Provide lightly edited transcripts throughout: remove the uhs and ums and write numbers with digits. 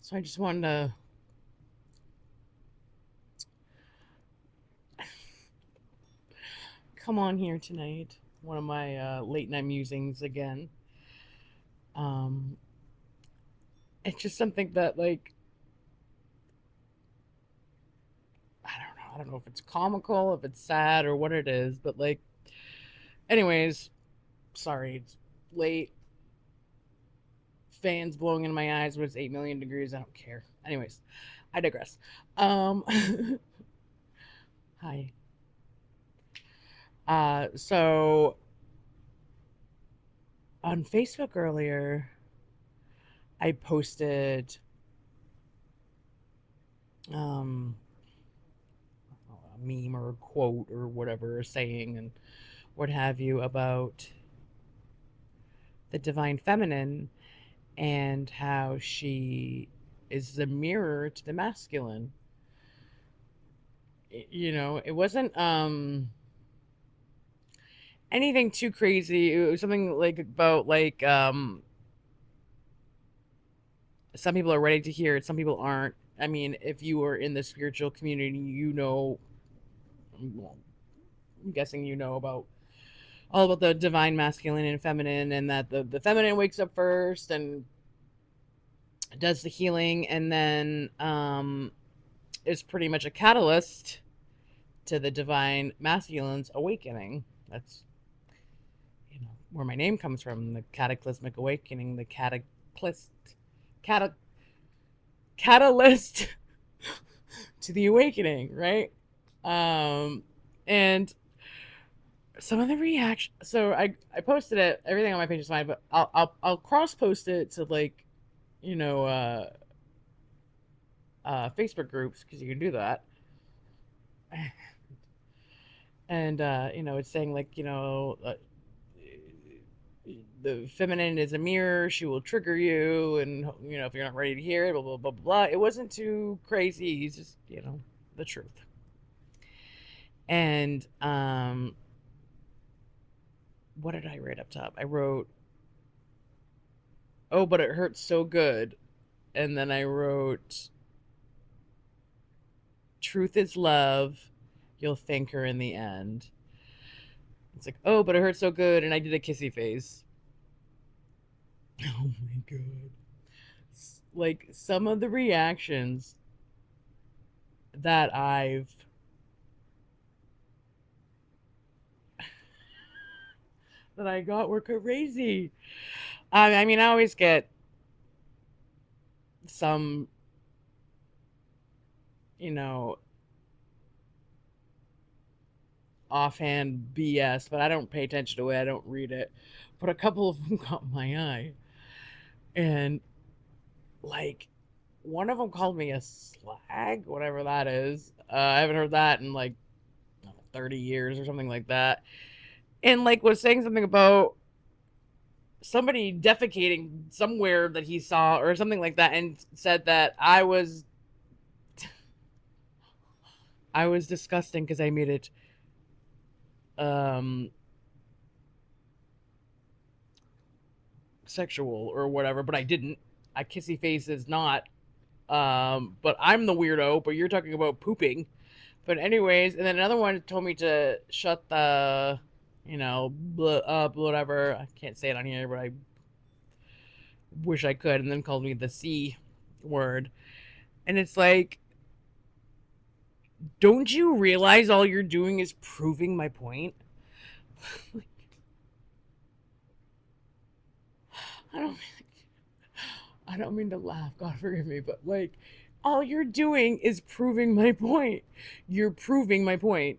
So I just wanted to come on here tonight. One of my late night musings again. Um, it's just something that, like, I don't know. I don't know if it's comical, if it's sad, or what it is. But like, anyways, sorry, it's late. Fans blowing in my eyes when it's 8 million degrees. I don't care. Anyways, I digress. Um, hi. So on Facebook earlier, I posted um a meme or a quote or whatever, a saying and what have you about the divine feminine and how she is the mirror to the masculine. It wasn't anything too crazy. It was something like about like some people are ready to hear it, some people aren't. I mean, if you are in the spiritual community, well, I'm guessing about all about the divine masculine and feminine, and that the feminine wakes up first and does the healing, and then is pretty much a catalyst to the divine masculine's awakening. That's where my name comes from, the cataclysmic awakening, the cata, catalyst to the awakening, right? And some of the reaction. So I posted it. Everything on my page is fine, but I'll cross post it to, like, you know uh Facebook groups, because you can do that. And it's saying, like, the feminine is a mirror, she will trigger you, and if you're not ready to hear it, blah blah blah blah. It wasn't too crazy. He's just, the truth. And what did I write up top? I wrote, oh, but it hurts so good. And then I wrote, truth is love, you'll thank her in the end. It's like, oh, but it hurts so good, and I did a kissy face. Oh my god. Like, some of the reactions that I got were crazy. I mean, I always get some, you know, offhand BS, but I don't pay attention to it. I don't read it. But a couple of them caught my eye. And, like, one of them called me a slag, whatever that is. I haven't heard that in, like, 30 years or something like that. And, like, was saying something about somebody defecating somewhere that he saw or something like that, and said that I was disgusting because I made it um sexual or whatever, but I didn't. I kissy face is not. But I'm the weirdo, but you're talking about pooping. But anyways, and then another one told me to shut the, up, whatever. I can't say it on here, but I wish I could. And then called me the C word. And it's like, don't you realize all you're doing is proving my point? I don't I don't mean to laugh, God forgive me, but, like, all you're doing is proving my point. You're proving my point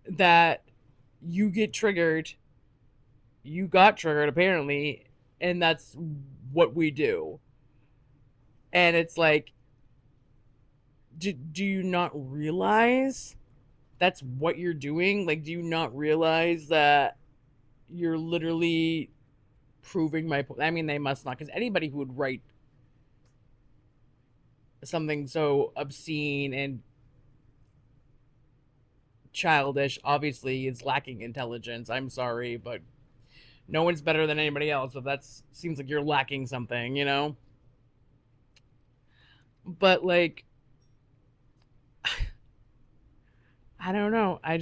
that you get triggered. You got triggered, apparently, and that's what we do. And it's like, do you not realize that's what you're doing? Like, do you not realize that you're literally proving my point? I mean, they must not, because anybody who would write something so obscene and childish obviously is lacking intelligence. I'm sorry, but no one's better than anybody else. But that seems like you're lacking something. But like, I don't know. I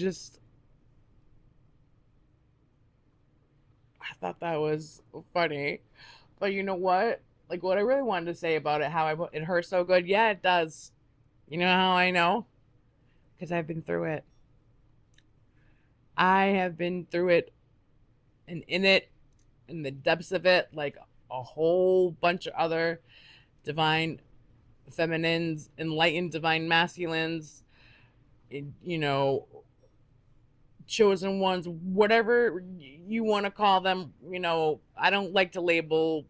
thought that was funny. But you know what? Like what I really wanted to say about it, how it hurts so good. Yeah, it does. You know how I know? Because I've been through it. I have been through it and in it, in the depths of it, like a whole bunch of other divine feminines, enlightened divine masculines, you know, chosen ones, whatever you want to call them. You know, I don't like to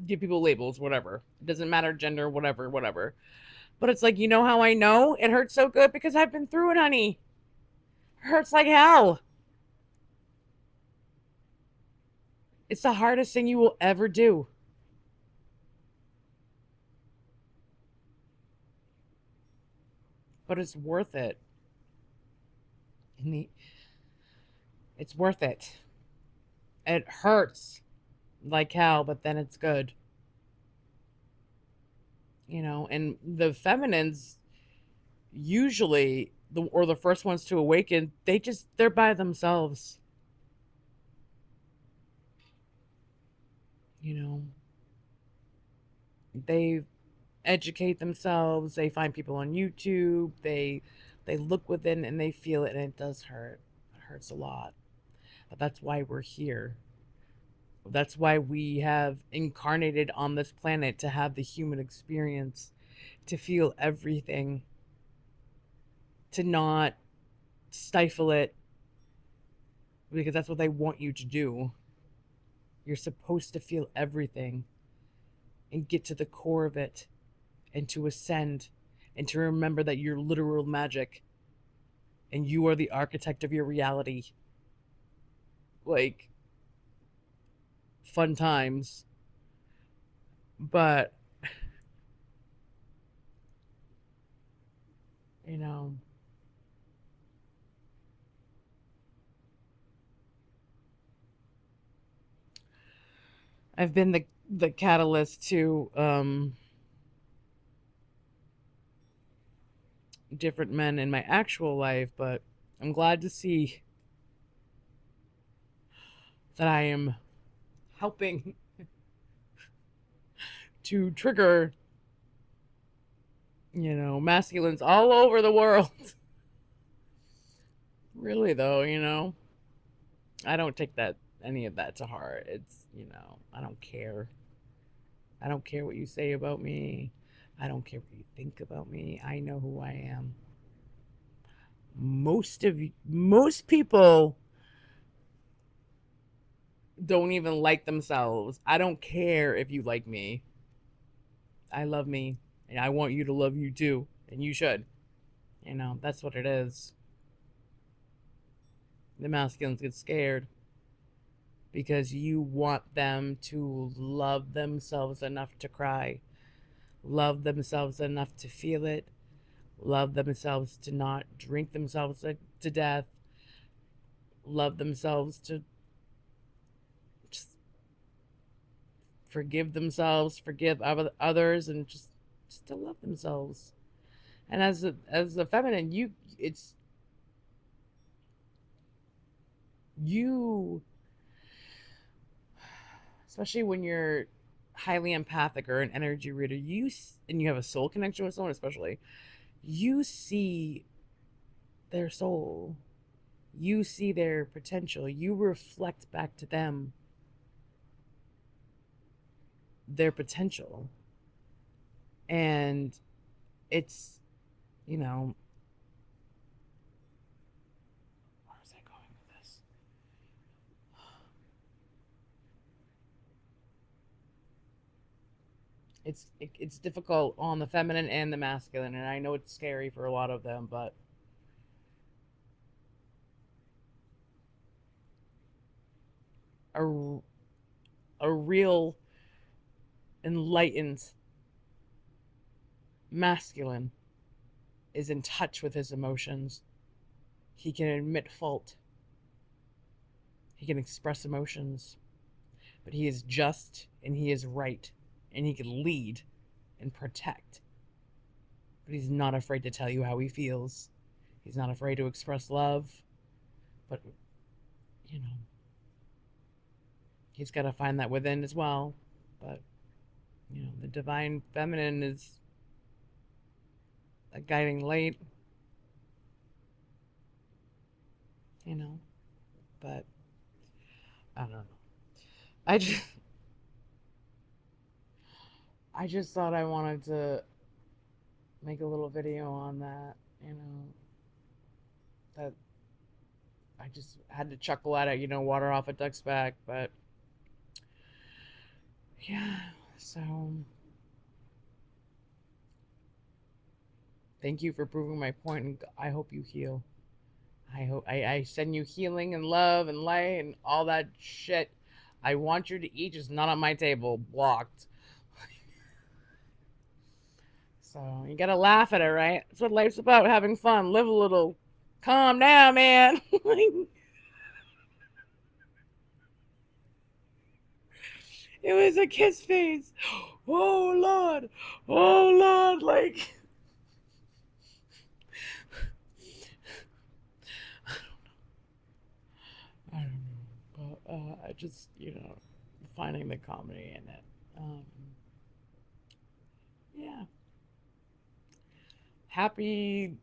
give people labels, whatever. It doesn't matter gender, whatever, whatever. But it's like, you know how I know it hurts so good? Because I've been through it, honey. It hurts like hell. It's the hardest thing you will ever do. But it's worth it. It's worth it. It hurts like hell, but then it's good. You know, and the feminines usually the first ones to awaken, they're by themselves. You know, they educate themselves, they find people on YouTube, they look within and they feel it, and it does hurt. It hurts a lot. But that's why we're here. That's why we have incarnated on this planet, to have the human experience, to feel everything, to not stifle it, because that's what they want you to do. You're supposed to feel everything and get to the core of it, and to ascend, and to remember that you're literal magic and you are the architect of your reality. Like, fun times. But, you know, I've been the catalyst to different men in my actual life, but I'm glad to see that I am helping to trigger, masculines all over the world. Really though, I don't take that any of that to heart. It's, I don't care. I don't care what you say about me. I don't care what you think about me. I know who I am. Most people don't even like themselves. I don't care if you like me. I love me, and I want you to love you too, and you should. That's what it is. The masculines get scared because you want them to love themselves enough to cry, love themselves enough to feel it, love themselves to not drink themselves to death, love themselves to just forgive themselves, forgive others, and just to love themselves. And as a feminine, it's you, especially when you're highly empathic or an energy reader, and you have a soul connection with someone, especially, you see their soul, you see their potential, you reflect back to them their potential. And it's, you know where was I going with this? It's difficult on the feminine and the masculine, and I know it's scary for a lot of them, but a, a real enlightened masculine is in touch with his emotions. He can admit fault, he can express emotions, but he is just and he is right, and he can lead and protect. But he's not afraid to tell you how he feels. He's not afraid to express love. But, you know, he's got to find that within as well. But, you know, the divine feminine is a guiding light, you know. But I don't know. I just I just thought I wanted to make a little video on that, you know, that I just had to chuckle at it, you know, water off a duck's back, but yeah, so thank you for proving my point, and I hope you heal. I hope I send you healing and love and light and all that shit. I want you to eat, just not on my table, blocked. So you gotta laugh at it, right? That's what life's about, having fun, live a little. Calm down, man. It was a kiss face. Oh Lord. Oh Lord. Like, I don't know. But I just, you know, finding the comedy in it. Yeah. Happy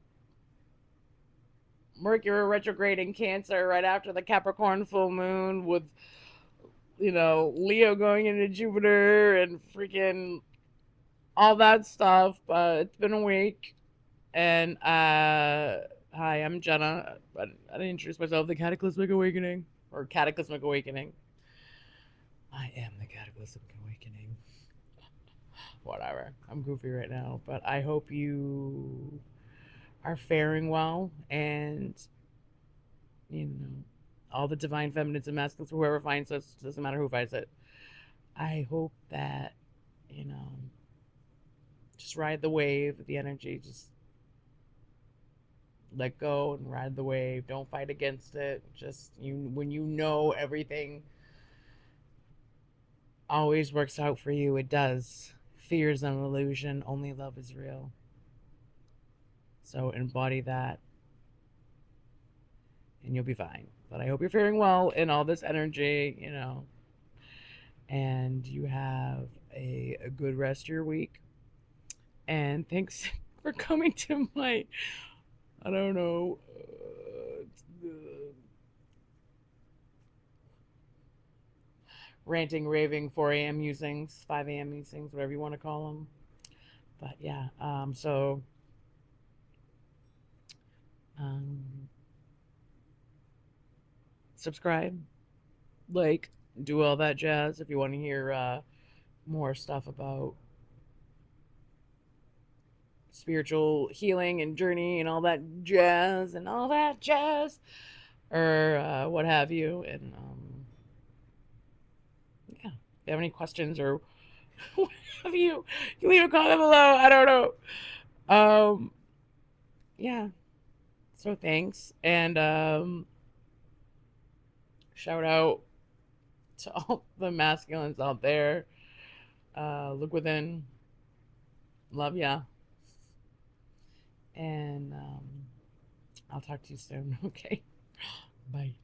Mercury retrograde in Cancer right after the Capricorn full moon with, you know, Leo going into Jupiter and freaking all that stuff. But it's been a week. And hi, I'm Jenna. I didn't introduce myself. The Cataclysmic Awakening, or Cataclysmic Awakening. I am the Cataclysmic Awakening. Whatever. I'm goofy right now, but I hope you are faring well, and you know, all the divine feminines and masculines, whoever finds us, doesn't matter who finds it. I hope that, you know, just ride the wave, the energy, just let go and ride the wave. Don't fight against it. Just you, when you know everything always works out for you, it does. Fear is an illusion. Only love is real. So embody that and you'll be fine. But I hope you're faring well in all this energy, you know, and you have a good rest of your week. And thanks for coming to my, I don't know, ranting, raving 4 a.m. musings, 5 a.m. musings, whatever you want to call them. But yeah, so um, subscribe, like, do all that jazz if you want to hear more stuff about spiritual healing and journey and all that jazz and all that jazz, or what have you. And yeah, if you have any questions or what have you, you leave a comment below. I don't know. Yeah. So thanks, and shout out to all the masculines out there. Look within. Love ya. And I'll talk to you soon. Okay. Bye.